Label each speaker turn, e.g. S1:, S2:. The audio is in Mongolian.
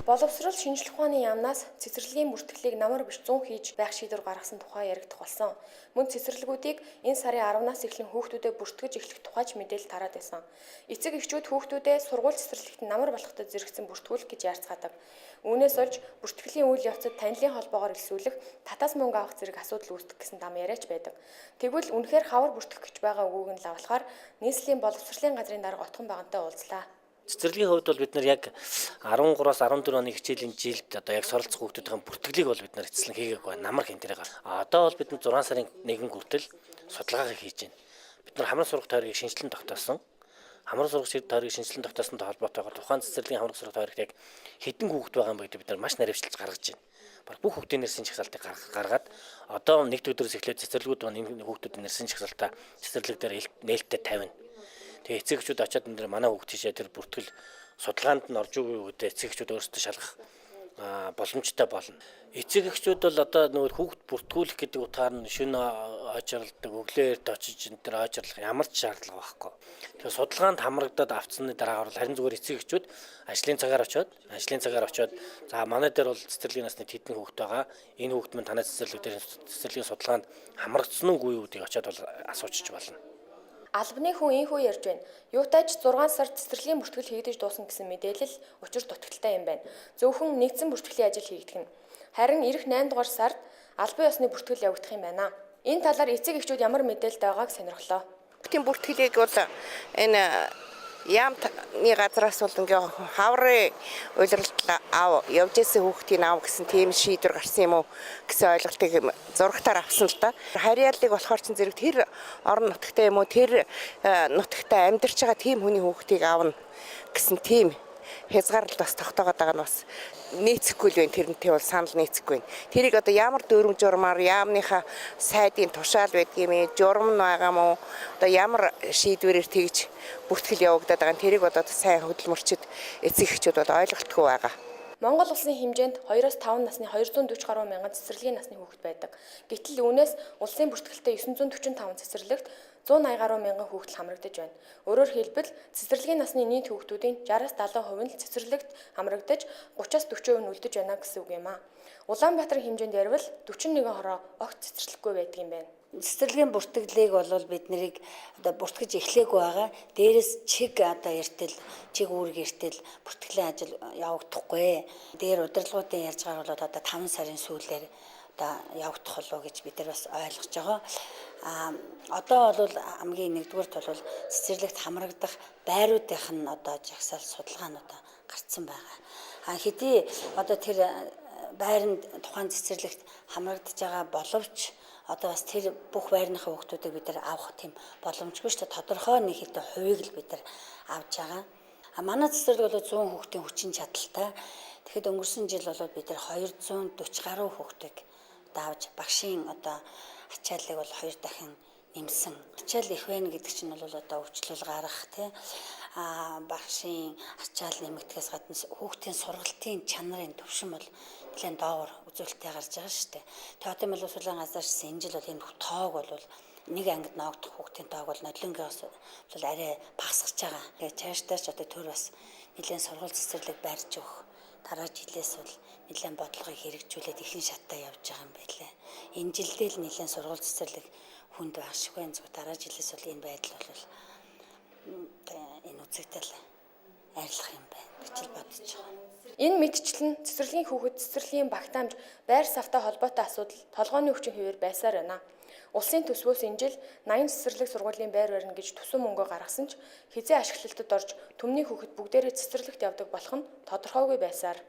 S1: Боловсрол шинжлэх ухааны яамнаас цэцэрлэгийн бүртгэлийг намар биш 100 хийж байх шийдвэр гаргасан тухай яригдах болсон. Мөн цэцэрлэгүүдийг энэ сарын 10-наас эхлэн хүүхдүүдэд бүртгэж эхлэх тухайч мэдээлэл тараад байсан. Эцэг эхчүүд хүүхдүүдэд сургууль цэцэрлэгт намар болоход зэрэгцэн бүртгүүлэх гэж яарцгаадаг. Үүнээс олж бүртгэлийн үйл явцад танилын холбоогоор элсүүлэх, татаас мөнгө авах зэрэг асуудал үүсдэг гэсэн дам яриач байдаг. Тэгвэл үнэхээр хавар бүртгэх гэж байгаа үгүйг нь лавлахаар нийслэлийн боловсролын газрын дарга Отгон Багантай уулзлаа.
S2: Цэцэрлэгийн хувьд бол бид нар яг 13-аас 14 оны хичээлийн жилд одоо яг суралцах хүүхдүүдийн бүртгэлийг бол бид нар эцэслэн хийгээгүй байна. Намар хэмтэрэг. Одоо бол бид нар 6 сарын 1 хүртэл судалгаагаа хийж байна. Бид нар хамрах сургах тойргийг шинжилэн тогтоосон. Хамрах сургах тойргийг шинжилэн тогтоосонтой холбоотойгоор тухайн цэцэрлэгийн хамрах сургах тойрогт яг хэдэн хүүхэд байгаа юм бэ гэдэг бид нар маш наривчлж гаргаж байна. Баг бүх хүүхдийн нэрсийн жагсаалтыг гаргаад одоо нэгд өдрөөс эхлээд цэцэрлэгүүд маань энэ хүүхдүүдийн нэрсийн жагсаалтаа цэцэрлэг дээр нээлттэй тавина. Тэгээ эцэг эхчүүд очиод энэ манай хүүхд тийшээ тэр бүртгэл судалгаанд нь орж өгөө гэдэг эцэг эхчүүд өөрсдөө шалгах боломжтой болно. Эцэг эхчүүд бол одоо нөгөө хүүхд бүртгүүлэх гэдэг утгаар нь шөнө очирлдаг, өглөө эрт очиж энэ төр очирлах ямар ч шаардлага байхгүй. Тэгээ судалгаанд хамрагдаад авцсны дараагаар бол харин зүгээр эцэг эхчүүд ажлын цагаар очиод за манай дээр бол цэцэрлэгийн насны тэдний хүүхд байгаа. Энэ хүүхд мань танай цэцэрлэг дээр цэцэрлэгийн судалгаанд хамрагдсан уу гэдгийг очиод бол асуучиж болно.
S1: Албаны хүн ийхүү ярьж байна. Юутайч 6 сард цэцэрлэгийн бүртгэл хийгдэж дуусна гэсэн мэдээлэл учир дутагдaltaй юм байна. Зөвхөн нэгдсэн бүртгэлийн ажил хийгдэх нь. Харин ирэх 8 дугаар сард албан ёсны бүртгэл явагдах юм байна. Энэ талаар эцэг эхчүүд ямар мэдээлэлтэй байгааг сонирхлоо.
S3: Бүгдийн бүртгэлийг бол энэ яамны газраас бол ингээ хаврын уйлралт явж исэн хүүхдийн аав гэсэн тийм шийдвэр гарсан юм уу гэсэн ойлголтыг зурагтаар авсан л да. Харьяаллыг болохоор ч зэрэг тэр орон нутагтай юм уу тэр нутагтай амьдарч байгаа тийм хүний хүүхдийг аавна гэсэн тийм хязгаарлалт бас тогтоогоод байгаа нь бас нийцэхгүй л байна. Тэрнтэй бол санал нийцэхгүй байна. Тэрийг одоо ямар дүрм журмаар яамныхаа сайдын тушаал байдгийм ээ, журам нь байгаа мó одоо ямар шийдвэрээр тэгж бүртгэл явагдаад байгаа. Тэрийг одоо сайн хөдөлмөрчд эцэг эхчүүд бол ойлголтгүй байгаа.
S1: Монгол улсын хэмжээнд 2-5 насны 240 гаруй мянган цэцэрлэгийн насны хүүхэд байдаг. Гэтэл үүнээс улсын бүртгэлтэй 945 цэцэрлэгт 180 гаруй мянган хүүхэд хамрагдаж байна. Өөрөөр хэлбэл цэцэрлэгийн насны нийт хүүхдүүдийн 60-70% нь л цэцэрлэгт хамрагдаж 30-40% нь үлдэж байна гэсэн үг юм а. Улаанбаатар хэмжээнд ярил 41 хороо огт цэцэрлэггүй байдаг юм байна.
S4: Цэцэрлэгийн бүртгэлийг бол бид нарыг одоо бүртгэж эхлэегүй байгаа. Дээрээс чиг одоо эртэл, чиг үүрэг эртэл бүртгэлийн ажил явагдахгүй. Дээр удирдлагуудын ярьж байгаа бол одоо 5 сарын сүүлээр одоо явагдах болов гэж бид нар бас ойлгож байгаа. Одоо бол хамгийн нэгдүгээрт бол цэцэрлэгт хамрагдах байруудынх нь одоо жагсаал судалгаанууд гарцсан байгаа. Хэдий одоо тэр байранд тухайн цэцэрлэгт хамрагдаж байгаа боловч одоо бас тэр бүх байрныхаа хүүхдүүдийг бид нар авах тийм боломжгүй шүү дээ. Тодорхой нэг хэдэн хувийг л бид нар авч байгаа. Манай цэцэрлэг бол 100 хүүхдийн хүчин чадалтай. Тэгэхэд өнгөрсөн жил бол бид нар 240 гаруй хүүхдийг авч багшийн одоо ачааллыг бол 2 дахин нэмсэн. Ачаал их байна гэдэг чинь бол одоо өвчлөл гарах тий багшийн ачаал нэмэгдэхээс гадна хүүхдийн сургалтын чанарын төвшин бол нэлээд доогор үзүүлэлттэй гарч байгаа шүү дээ. Тэгээ одоо бол улсын газраас энэ жил бол энэ тоог бол нэг ангид ноогдох хүүхдийн тоог бол нодлонгоос бол арай багасгаж байгаа. Тэгээ цаашдаа ч одоо төр бас нэлээд сургууль цэцэрлэг барьж өгөх дараа жилээс бол нэлээд бодлогыг хэрэгжүүлээд ихэнх шаттай явж байгаа юм байлаа. Энэ жилдээ л нэлээд сургууль цэцэрлэг хүнд багшгүй энэ зөв дараа жилээс бол энэ байдал бол энэ үзэгдэл арилах юм байна гэж бодож байгаа.
S1: Энэ мэдчлэн цэцэрлэгийн хүүхэд цэцэрлэгийн багтаамж байр савтай холбоотой асуудал толгойн өвчин хэвээр байсаар байна. Улсын төсвөөс энэ жил 80 цэцэрлэг сургуулийн байр барина гэж төсөв мөнгө гаргасан ч хизээ ашиглалтад орж түмний хүүхэд бүгдээрээ цэцэрлэгт явдаг болох нь тодорхойгүй байсаар.